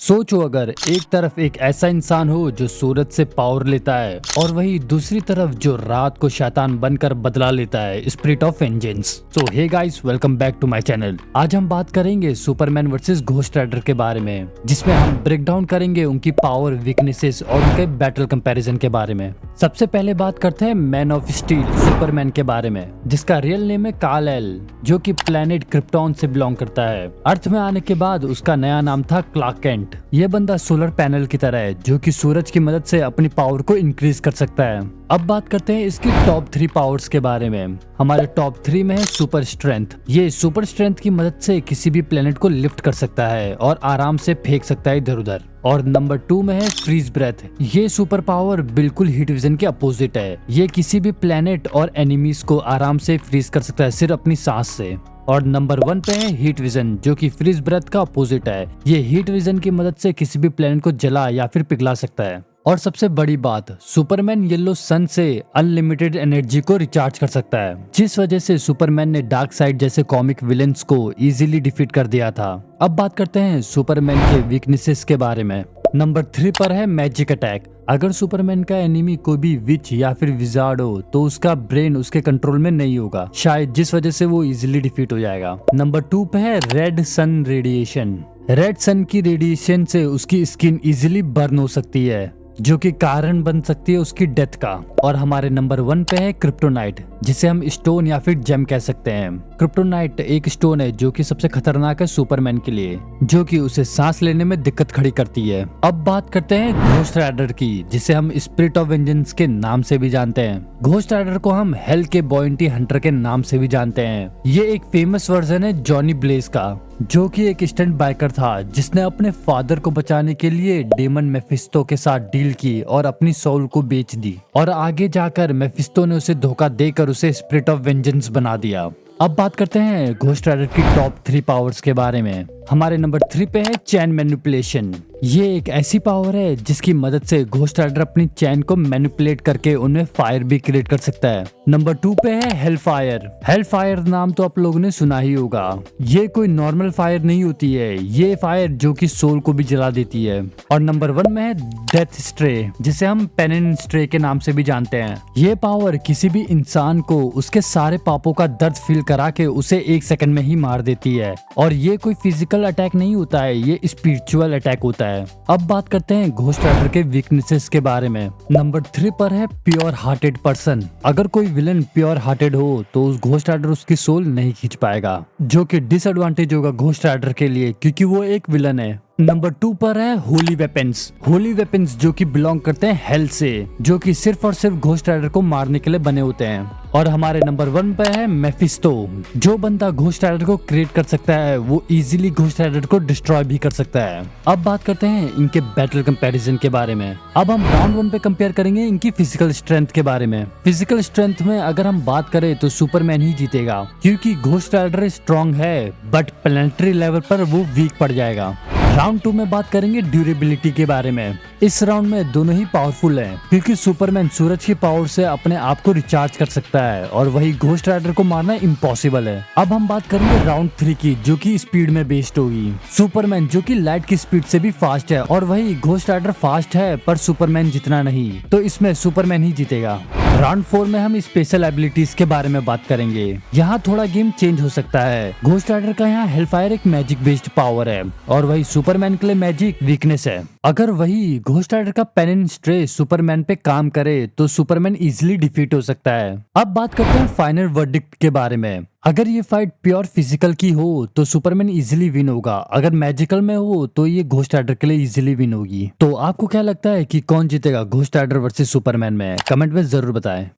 सोचो अगर एक तरफ एक ऐसा इंसान हो जो सूरज से पावर लेता है और वही दूसरी तरफ जो रात को शैतान बनकर बदला लेता है, spirit of vengeance. So hey guys, welcome back to my channel. आज हम बात करेंगे सुपरमैन वर्सेस घोस्ट राइडर के बारे में, जिसमें हम ब्रेक डाउन करेंगे उनकी पावर, वीकनेसेस और उनके बैटल कंपैरिजन के बारे में। सबसे पहले बात करते हैं मैन ऑफ स्टील सुपरमैन के बारे में, जिसका रियल नेम है काल-एल, जो कि प्लेनेट क्रिप्टॉन से बिलोंग करता है। अर्थ में आने के बाद उसका नया नाम था क्लार्क केंट। ये बंदा सोलर पैनल की तरह है, जो कि सूरज की मदद से अपनी पावर को इंक्रीज कर सकता है। अब बात करते हैं इसकी टॉप 3 पावर्स के बारे में। हमारे टॉप 3 में है सुपर स्ट्रेंथ। ये सुपर स्ट्रेंथ की मदद से किसी भी प्लेनेट को लिफ्ट कर सकता है और आराम से फेंक सकता है इधर उधर। और नंबर 2 में है फ्रीज ब्रेथ। ये सुपर पावर बिल्कुल हीट विजन के अपोजिट है। ये किसी भी प्लेनेट और एनिमीज को आराम से फ्रीज कर सकता है सिर्फ अपनी सांस से। और नंबर 1 पे है हीट विजन, जो कि फ्रीज ब्रेथ का अपोजिट है। ये हीट विजन की मदद से किसी भी प्लेनेट को जला या फिर पिघला सकता है। और सबसे बड़ी बात, सुपरमैन येलो सन से अनलिमिटेड एनर्जी को रिचार्ज कर सकता है, जिस वजह से सुपरमैन ने डार्क साइड जैसे कॉमिक विलेंस को इजीली डिफीट कर दिया था। अब बात करते हैं सुपरमैन के वीकनेसेस के बारे में। नंबर 3 पर है मैजिक अटैक। अगर सुपरमैन का एनिमी कोई भी विच या फिर विजार्ड हो तो उसका ब्रेन उसके कंट्रोल में नहीं होगा शायद, जिस वजह से वो इजीली डिफीट हो जाएगा। नंबर 2 पे है red sun radiation. Red sun की रेडिएशन से उसकी स्किन इजीली बर्न हो सकती है, जो कि कारण बन सकती है उसकी डेथ का। और हमारे नंबर 1 पे है क्रिप्टोनाइट, जिसे हम स्टोन या फिर जेम कह सकते हैं। क्रिप्टोनाइट एक स्टोन है जो कि सबसे खतरनाक है सुपरमैन के लिए, जो कि उसे सांस लेने में दिक्कत खड़ी करती है। अब बात करते हैं घोस्ट राइडर की, जिसे हम स्पिरिट ऑफ वेंजेंस के नाम से भी जानते हैं। घोस्ट राइडर को हम हेल के बॉयंटी हंटर के नाम से भी जानते हैं। ये एक फेमस वर्जन है जॉनी ब्लेज का, जो कि एक स्टंट बाइकर था जिसने अपने फादर को बचाने के लिए डेमन मेफिस्टो के साथ डील की और अपनी सोल को बेच दी। और आगे जाकर मेफिस्टो ने उसे धोखा देकर उसे स्पिरिट ऑफ वेंजेंस बना दिया। अब बात करते हैं घोस्ट राइडर की टॉप 3 पावर्स के बारे में। हमारे नंबर 3 पे है चैन मैनिपुलेशन। ये एक ऐसी पावर है जिसकी मदद से घोस्ट राइडर अपनी चैन को मैनिपुलेट करके उनमें फायर भी क्रिएट कर सकता है। नंबर 2 पे है हेल फायर। हेल फायर नाम तो आप लोगों ने सुना ही होगा। ये कोई नॉर्मल फायर नहीं होती है, ये फायर जो कि सोल को भी जला देती है। और नंबर 1 में है डेथ स्ट्रे, जिसे हम पेनिन स्ट्रे के नाम से भी जानते हैं। ये पावर किसी भी इंसान को उसके सारे पापों का दर्द फील करा के उसे 1 सेकंड में ही मार देती है। और ये कोई फिजिकल अटैक नहीं होता है, ये स्पिरिचुअल अटैक होता है। अब बात करते हैं घोस्ट राइडर के वीकनेसेस के बारे में। नंबर 3 पर है प्योर हार्टेड पर्सन। अगर कोई विलन प्योर हार्टेड हो तो उस घोस्ट राइडर उसकी सोल नहीं खींच पाएगा, जो कि डिसएडवांटेज होगा घोस्ट राइडर के लिए, क्योंकि वो एक विलन है। नंबर 2 पर है होली वेपन्स। होली वेपन्स जो कि बिलोंग करते हैं हेल से, जो कि सिर्फ और सिर्फ घोस्ट राइडर को मारने के लिए बने होते हैं। और हमारे नंबर 1 पे है मेफिस्टो। जो बंदा घोस्ट राइडर को क्रिएट कर सकता है वो इजीली घोस्ट राइडर को डिस्ट्रॉय भी कर सकता है। अब बात करते हैं इनके बैटल कंपैरिजन के बारे में। अब हम राउंड 1 पे कंपेयर करेंगे इनकी फिजिकल स्ट्रेंथ के बारे में। फिजिकल स्ट्रेंथ में अगर हम बात करें तो सुपरमैन ही जीतेगा, क्योंकि घोस्ट राइडर स्ट्रॉन्ग है बट प्लेनेटरी लेवल पर वो वीक पड़ जाएगा। राउंड 2 में बात करेंगे ड्यूरेबिलिटी के बारे में। इस राउंड में दोनों ही पावरफुल हैं, क्योंकि सुपरमैन सूरज की पावर से अपने आप को रिचार्ज कर सकता है और वही घोस्ट राइडर को मारना इम्पॉसिबल है। अब हम बात करेंगे राउंड 3 की, जो कि स्पीड में बेस्ड होगी। सुपरमैन जो कि लाइट की स्पीड से भी फास्ट है और वही घोस्ट राइडर फास्ट है पर सुपरमैन जितना नहीं, तो इसमें सुपरमैन ही जीतेगा। राउंड 4 में हम स्पेशल एबिलिटीज के बारे में बात करेंगे। यहाँ थोड़ा गेम चेंज हो सकता है। घोस्ट राइडर का यहाँ हेलफायर एक मैजिक बेस्ड पावर है और वही सुपरमैन के लिए मैजिक वीकनेस है। अगर वही घोस्ट राइडर का पेनिन स्ट्रे सुपरमैन पे काम करे तो सुपरमैन इजीली डिफीट हो सकता है। अब बात करते हैं फाइनल वर्डिक्ट के बारे में। अगर ये फाइट प्योर फिजिकल की हो तो सुपरमैन इजीली विन होगा, अगर मैजिकल में हो तो ये घोस्ट राइडर के लिए इजीली विन होगी। तो आपको क्या लगता है कि कौन जीतेगा घोस्ट राइडर वर्सेस सुपरमैन में? कमेंट में जरूर बताएं।